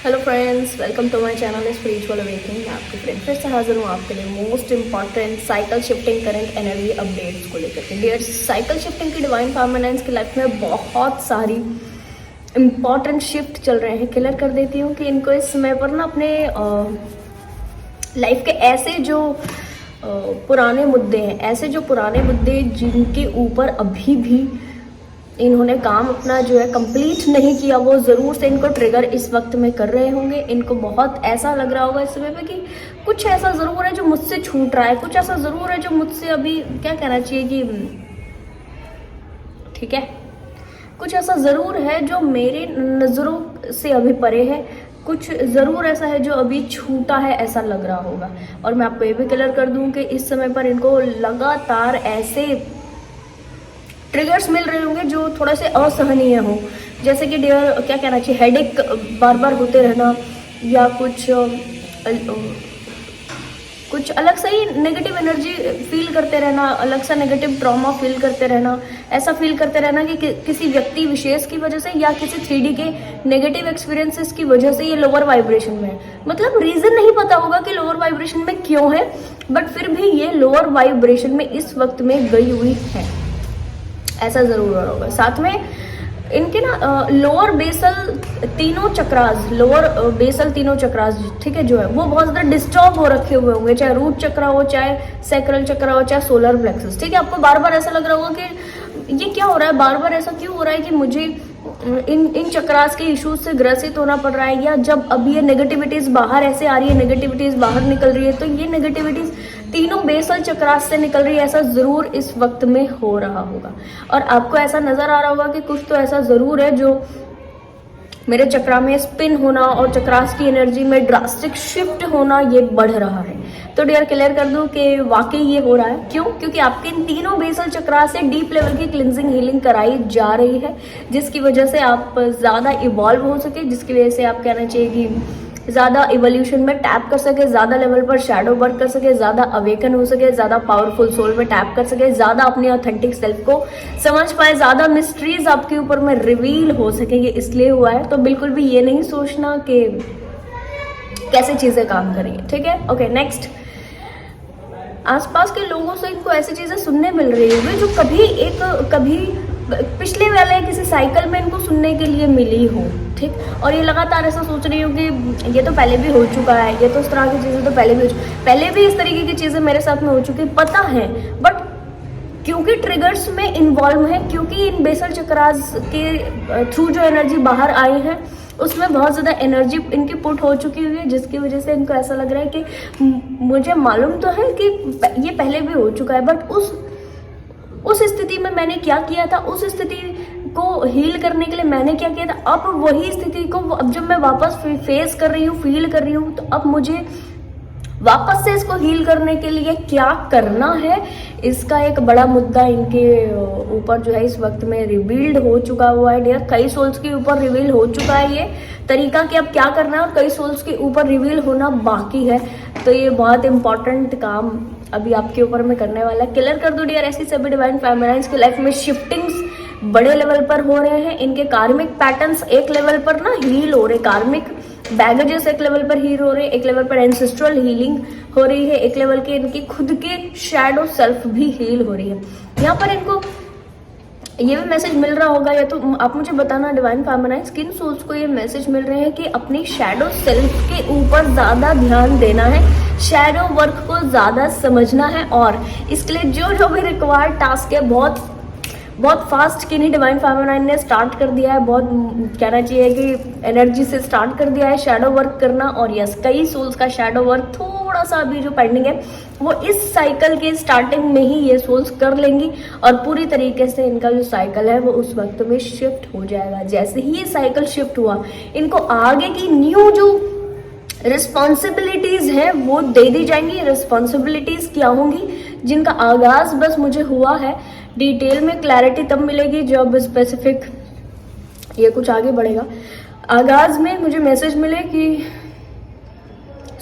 Hello friends, welcome to my channel spiritual awakening. मैं आपके friend फिर से हाजिर हूँ आपके लिए most important cycle shifting current energy updates को लेकर के। डियर, साइकिल शिफ्टिंग की डिवाइन परमानेंस की लाइफ में बहुत सारी इंपॉर्टेंट शिफ्ट चल रहे हैं। क्लियर कर देती हूँ कि इनको इस समय पर ना अपने लाइफ के ऐसे जो पुराने मुद्दे हैं, ऐसे जो पुराने मुद्दे जिनके ऊपर अभी भी इन्होंने काम अपना जो है कंप्लीट नहीं किया, वो ज़रूर से इनको ट्रिगर इस वक्त में कर रहे होंगे। इनको बहुत ऐसा लग रहा होगा इस समय पे कि कुछ ऐसा ज़रूर है जो मुझसे छूट रहा है, कुछ ऐसा ज़रूर है जो मुझसे अभी क्या कहना चाहिए कि ठीक है, कुछ ऐसा ज़रूर है जो मेरे नज़रों से अभी परे है, कुछ ज़रूर ऐसा है जो अभी छूटा है, ऐसा लग रहा होगा। और मैं आपको ये भी क्लियर कर दूं कि इस समय पर इनको लगातार ऐसे ट्रिगर्स मिल रहे होंगे जो थोड़े से असहनीय हो, जैसे कि डियर क्या कहना चाहिए, हेडेक बार बार होते रहना, या कुछ अलग सा ही नेगेटिव एनर्जी फील करते रहना, अलग सा नेगेटिव ट्रॉमा फील करते रहना, ऐसा फील करते रहना कि किसी व्यक्ति विशेष की वजह से या किसी 3D के नेगेटिव एक्सपीरियंसेस की वजह से ये लोअर वाइब्रेशन में है। मतलब रीजन नहीं पता होगा कि लोअर वाइब्रेशन में क्यों है, बट फिर भी ये लोअर वाइब्रेशन में इस वक्त में गई हुई है, ऐसा जरूर होगा। साथ में इनके ना लोअर बेसल तीनों चक्रास ठीक है जो है वो बहुत ज़्यादा डिस्टर्ब हो रखे हुए होंगे, चाहे रूट चक्रा हो, चाहे सैक्रल चक्रा हो, चाहे सोलर प्लेक्सस। ठीक है, आपको बार बार ऐसा लग रहा होगा कि ये क्या हो रहा है, बार बार ऐसा क्यों हो रहा है कि मुझे इन चक्रास के इश्यूज से ग्रसित होना पड़ रहा है, या जब अब ये नेगेटिविटीज बाहर ऐसे आ रही है, नेगेटिविटीज बाहर निकल रही है, तो ये नेगेटिविटीज तीनों बेसल चक्रास से निकल रही है, ऐसा जरूर इस वक्त में हो रहा होगा। और आपको ऐसा नजर आ रहा होगा कि कुछ तो ऐसा जरूर है जो मेरे चक्रा में स्पिन होना और चक्रास की एनर्जी में ड्रास्टिक शिफ्ट होना ये बढ़ रहा है। तो डियर क्लियर कर दूं कि वाकई ये हो रहा है। क्यों? क्योंकि आपके इन तीनों बेसल चक्रा से डीप लेवल की क्लिनजिंग हीलिंग कराई जा रही है, जिसकी वजह से आप ज़्यादा इवॉल्व हो सके, जिसकी वजह से आप कहना चाहिए कि ज़्यादा इवोल्यूशन में टैप कर सके, ज़्यादा लेवल पर शैडो वर्क कर सके, ज़्यादा अवेकन हो सके, ज़्यादा पावरफुल सोल में टैप कर सके, ज़्यादा अपने ऑथेंटिक सेल्फ को समझ पाए, ज़्यादा मिस्ट्रीज आपके ऊपर में रिवील हो सके। ये इसलिए हुआ है। तो बिल्कुल भी ये नहीं सोचना कि कैसे चीज़ें काम करेंगे। ठीक है, ओके। नेक्स्ट, आसपास के लोगों से इनको ऐसी चीज़ें सुनने मिल रही होगी जो कभी पिछले वाले किसी साइकिल में इनको सुनने के लिए मिली हो। ठीक, और ये लगातार ऐसा सोच रही हूँ कि ये तो पहले भी हो चुका है, ये तो इस तरह की चीज़ें तो पहले भी इस तरीके की चीज़ें मेरे साथ में हो चुकी, पता है, बट क्योंकि ट्रिगर्स में इन्वॉल्व है, क्योंकि इन बेसल चक्रास के थ्रू जो एनर्जी बाहर आई है उसमें बहुत ज़्यादा एनर्जी इनकी पुट हो चुकी हुई है, जिसकी वजह से इनको ऐसा लग रहा है कि मुझे मालूम तो है कि ये पहले भी हो चुका है, बट उस स्थिति में मैंने क्या किया था, उस स्थिति को हील करने के लिए मैंने क्या किया था, अब वही स्थिति को अब जब मैं वापस फेस कर रही हूँ, फील कर रही हूँ, तो अब मुझे वापस से इसको हील करने के लिए क्या करना है, इसका एक बड़ा मुद्दा इनके ऊपर जो है इस वक्त में रिवील्ड हो चुका हुआ है। डियर, कई सोल्स के ऊपर रिवील हो चुका है ये तरीका कि अब क्या करना है, और कई सोल्स के ऊपर रिवील होना बाकी है। तो ये बहुत इंपॉर्टेंट काम अभी आपके ऊपर में करने वाला है। क्लियर कर दो डियर, ऐसी सभी डिवाइन फेमिनाइन्स की लाइफ में शिफ्टिंग्स बड़े लेवल पर हो रहे हैं। इनके कार्मिक पैटर्न्स एक लेवल पर ना हील हो रहे, कार्मिक बैगेजेस एक लेवल पर हील हो रहे, एक लेवल पर एंसेस्ट्रल हीलिंग हो रही है, एक लेवल के इनकी खुद के शैडो सेल्फ भी हील हो रही है। यहाँ पर इनको ये भी मैसेज मिल रहा होगा, या तो आप मुझे बताना डिवाइन फेमिनाइन्स, किन सोल्स को ये मैसेज मिल रहे हैं कि अपनी शैडो सेल्फ के ऊपर ज़्यादा ध्यान देना है, शैडो वर्क को ज़्यादा समझना है, और इसके लिए जो भी रिक्वायर्ड टास्क है बहुत फास्ट किन्हीं डिवाइन फेमिनाइन ने स्टार्ट कर दिया है, बहुत कहना चाहिए कि एनर्जी से स्टार्ट कर दिया है शैडो वर्क करना। और यस, कई सोल्स का शैडो वर्क थोड़ा सा अभी जो पेंडिंग है वो इस साइकिल के स्टार्टिंग में ही ये सोल्स कर लेंगी, और पूरी तरीके से इनका जो साइकिल है वो उस वक्त में शिफ्ट हो जाएगा। जैसे ही ये साइकिल शिफ्ट हुआ, इनको आगे की न्यू जो रिस्पॉन्सिबिलिटीज है वो दे दी जाएंगी। रिस्पॉन्सिबिलिटीज क्या होंगी, जिनका आगाज बस मुझे हुआ है, डिटेल में क्लैरिटी तब मिलेगी जब स्पेसिफिक ये कुछ आगे बढ़ेगा। आगाज में मुझे मैसेज मिले कि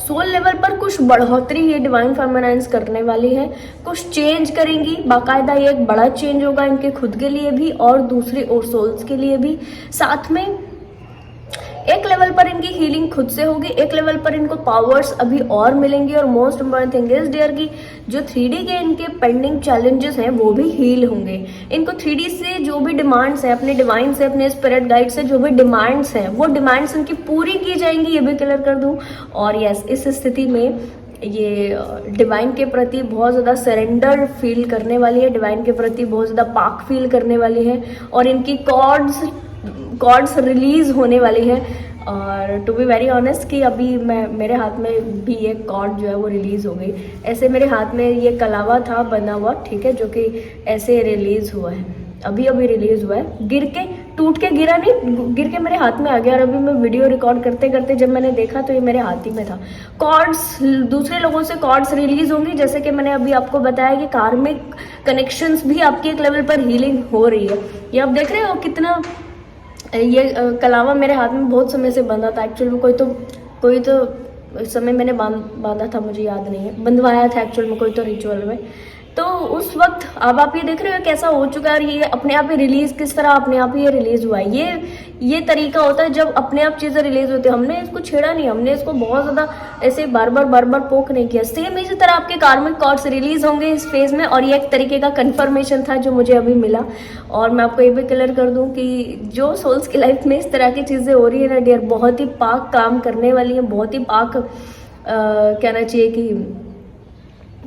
सोल लेवल पर कुछ बढ़ोतरी ये डिवाइन फेमिनाइन्स करने वाली है, कुछ चेंज करेंगी बाकायदा। ये एक बड़ा चेंज होगा इनके खुद के लिए भी और दूसरी और सोल्स के लिए भी। साथ में एक लेवल पर इनकी हीलिंग खुद से होगी, एक लेवल पर इनको पावर्स अभी और मिलेंगी, और most important thing is dear की जो 3D के इनके पेंडिंग चैलेंजेस हैं वो भी हील होंगे। इनको 3D से जो भी डिमांड्स हैं, अपने डिवाइन से, अपने स्पिरिट गाइड से जो भी डिमांड्स हैं, वो डिमांड्स इनकी पूरी की जाएंगी, ये भी क्लियर कर दूं। और यस, इस स्थिति में ये डिवाइन के प्रति बहुत ज़्यादा सरेंडर फील करने वाली है, डिवाइन के प्रति बहुत ज़्यादा पाक फील करने वाली है, और इनकी कॉर्ड्स रिलीज होने वाली है। और टू बी वेरी ऑनेस्ट कि अभी मेरे हाथ में भी एक कॉर्ड जो है वो रिलीज़ हो गई। ऐसे मेरे हाथ में ये कलावा था बना हुआ, ठीक है, जो कि ऐसे रिलीज़ हुआ है, अभी रिलीज़ हुआ है, गिर के, टूट के गिरा नहीं, गिर के मेरे हाथ में आ गया। और अभी मैं वीडियो रिकॉर्ड करते करते जब मैंने देखा तो ये मेरे हाथ ही में था। कॉर्ड्स, दूसरे लोगों से कॉर्ड्स रिलीज होंगी, जैसे कि मैंने अभी आपको बताया कि कार्मिक कनेक्शंस भी आपकी एक लेवल पर हीलिंग हो रही है। ये आप देख रहे हो कितना, ये कलावा मेरे हाथ में बहुत समय से बंधा था एक्चुअल में, कोई तो समय मैंने बांधा था, मुझे याद नहीं है, बंधवाया था एक्चुअल में कोई तो रिचुअल में। तो उस वक्त अब आप ये देख रहे हो कैसा हो चुका है, और ये अपने आप ही रिलीज, किस तरह अपने आप ही ये रिलीज हुआ है। ये तरीका होता है जब अपने आप चीज़ें रिलीज होती है। हमने इसको छेड़ा नहीं, हमने इसको बहुत ज़्यादा ऐसे बार बार पोक नहीं किया। सेम इसी तरह आपके कार्मिक कॉर्ड्स रिलीज होंगे इस फेज में, और ये एक तरीके का कंफर्मेशन था जो मुझे अभी मिला। और मैं आपको ये भी क्लियर कर दूं कि जो सोल्स की लाइफ में इस तरह की चीज़ें हो रही है ना डियर, बहुत ही पाक काम करने वाली है, बहुत ही पाक कहना चाहिए कि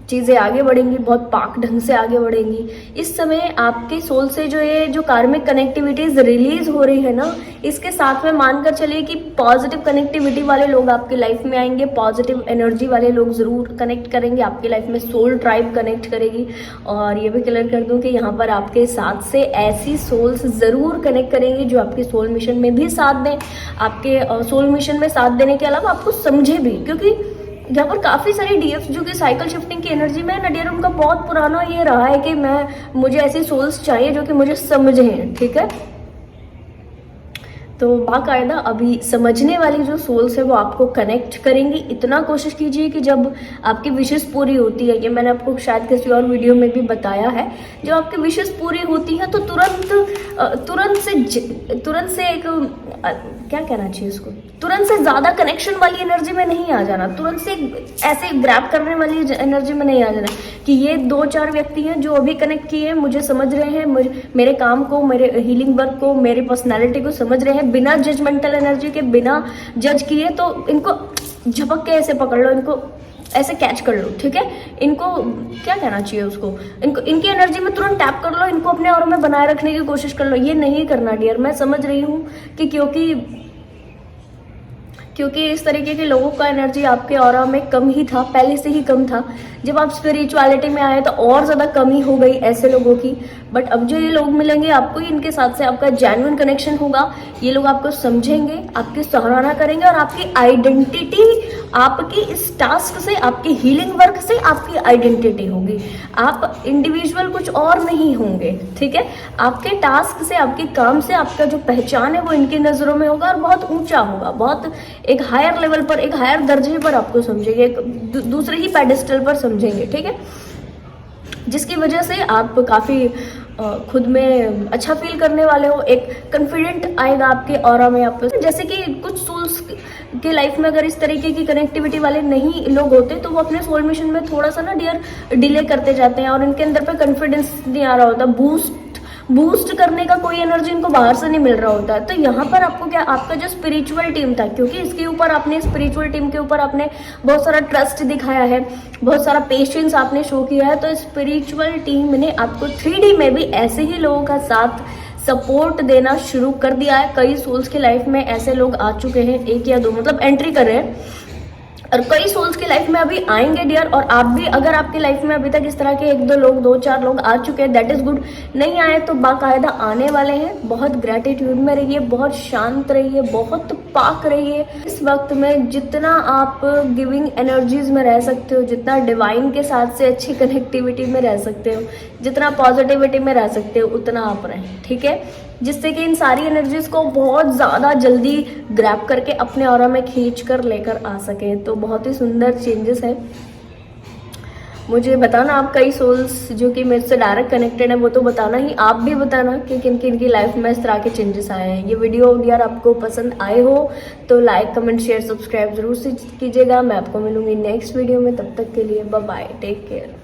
चीज़ें आगे बढ़ेंगी, बहुत पाक ढंग से आगे बढ़ेंगी। इस समय आपके सोल से जो कार्मिक कनेक्टिविटीज रिलीज हो रही है ना, इसके साथ में मानकर चलिए कि पॉजिटिव कनेक्टिविटी वाले लोग आपकी लाइफ में आएंगे, पॉजिटिव एनर्जी वाले लोग ज़रूर कनेक्ट करेंगे आपकी लाइफ में, सोल ट्राइब कनेक्ट करेगी। और ये भी क्लियर कर दूं कि यहाँ पर आपके साथ से ऐसी सोल्स ज़रूर कनेक्ट करेंगी जो आपके सोल मिशन में भी साथ दें, आपके सोल मिशन में साथ देने के अलावा आपको समझे भी, क्योंकि यहाँ पर काफ़ी सारे डीएफ्स जो कि साइकिल शिफ्टिंग की एनर्जी में है ना डियर, उनका बहुत पुराना ये रहा है कि मुझे ऐसी सोल्स चाहिए जो कि मुझे समझें, ठीक है। तो बाकायदा अभी समझने वाली जो सोल्स है वो आपको कनेक्ट करेंगी। इतना कोशिश कीजिए कि जब आपकी विशेष पूरी होती है, ये मैंने आपको शायद किसी और वीडियो में भी बताया है, जब आपकी विशेष पूरी होती है तो तुरंत से एक क्या कहना चाहिए उसको, तुरंत से ज़्यादा कनेक्शन वाली एनर्जी में नहीं आ जाना, तुरंत से ऐसे ग्रैब करने वाली एनर्जी में नहीं आ जाना कि ये 2-4 व्यक्ति हैं जो अभी कनेक्ट किए हैं, मुझे समझ रहे हैं, मेरे काम को, मेरे हीलिंग वर्क को, मेरी पर्सनैलिटी को समझ रहे हैं, बिना जजमेंटल एनर्जी के, बिना जज किए, तो इनको झपक के ऐसे पकड़ लो, इनको ऐसे कैच कर लो, ठीक है। इनको क्या कहना चाहिए उसको, इनकी एनर्जी में तुरंत टैप कर लो, इनको अपने ऑरा में बनाए रखने की कोशिश कर लो। ये नहीं करना डियर, मैं समझ रही हूँ कि क्योंकि इस तरीके के लोगों का एनर्जी आपके ऑरा में कम ही था, पहले से ही कम था। जब आप स्पिरिचुअलिटी में आए तो और ज़्यादा कमी हो गई ऐसे लोगों की। बट अब जो ये लोग मिलेंगे आपको, इनके साथ से आपका जेन्युइन कनेक्शन होगा, ये लोग आपको समझेंगे, आपकी सराहना करेंगे, और आपकी आइडेंटिटी, आपकी इस टास्क से, आपकी हीलिंग वर्क से आपकी आइडेंटिटी होगी। आप इंडिविजुअल कुछ और नहीं होंगे, ठीक है। आपके टास्क से, आपके काम से आपका जो पहचान है वो इनकी नज़रों में होगा, और बहुत ऊंचा होगा, बहुत एक हायर लेवल पर, एक हायर दर्जे पर आपको समझेंगे, एक दूसरे ही पेडिस्टल पर समझेंगे, ठीक है। जिसकी वजह से आप काफ़ी खुद में अच्छा फील करने वाले हो, एक कॉन्फिडेंट आएगा आपके ऑरा में। आप जैसे कि कुछ सोल्स के लाइफ में अगर इस तरीके की कनेक्टिविटी वाले नहीं लोग होते तो वो अपने सोल मिशन में थोड़ा सा ना डियर डिले करते जाते हैं, और इनके अंदर पे कॉन्फिडेंस नहीं आ रहा होता, बूस्ट करने का कोई एनर्जी इनको बाहर से नहीं मिल रहा होता है। तो यहाँ पर आपको क्या, आपका जो स्पिरिचुअल टीम था, क्योंकि इसके ऊपर आपने, स्पिरिचुअल टीम के ऊपर आपने बहुत सारा ट्रस्ट दिखाया है, बहुत सारा पेशेंस आपने शो किया है, तो स्पिरिचुअल टीम ने आपको 3D में भी ऐसे ही लोगों का साथ सपोर्ट देना शुरू कर दिया है। कई सोल्स की लाइफ में ऐसे लोग आ चुके हैं, 1 या 2 मतलब एंट्री कर रहे हैं, और कई सोल्स की लाइफ में अभी आएंगे डियर। और आप भी, अगर आपकी लाइफ में अभी तक इस तरह के 1-2 लोग, 2-4 लोग आ चुके हैं, दैट इज गुड। नहीं आए तो बाकायदा आने वाले हैं। बहुत ग्रेटिट्यूड में रहिए, बहुत शांत रहिए, बहुत पाक रहिए। इस वक्त में जितना आप गिविंग एनर्जीज में रह सकते हो, जितना डिवाइन के साथ से अच्छी कनेक्टिविटी में रह सकते हो, जितना पॉजिटिविटी में रह सकते हो, उतना आप रहें, ठीक है, जिससे कि इन सारी एनर्जीज को बहुत ज़्यादा जल्दी ग्रैब करके अपने ऑरा में खींच कर लेकर आ सके। तो बहुत ही सुंदर चेंजेस है। मुझे बताना आप कई सोल्स जो कि मेरे से डायरेक्ट कनेक्टेड है वो तो बताना ही, आप भी बताना कि किन किन की लाइफ में इस तरह के चेंजेस आए हैं। ये वीडियो यार आपको पसंद आए हो तो लाइक कमेंट शेयर सब्सक्राइब जरूर से कीजिएगा। मैं आपको मिलूंगी नेक्स्ट वीडियो में, तब तक के लिए बाय बाय, टेक केयर।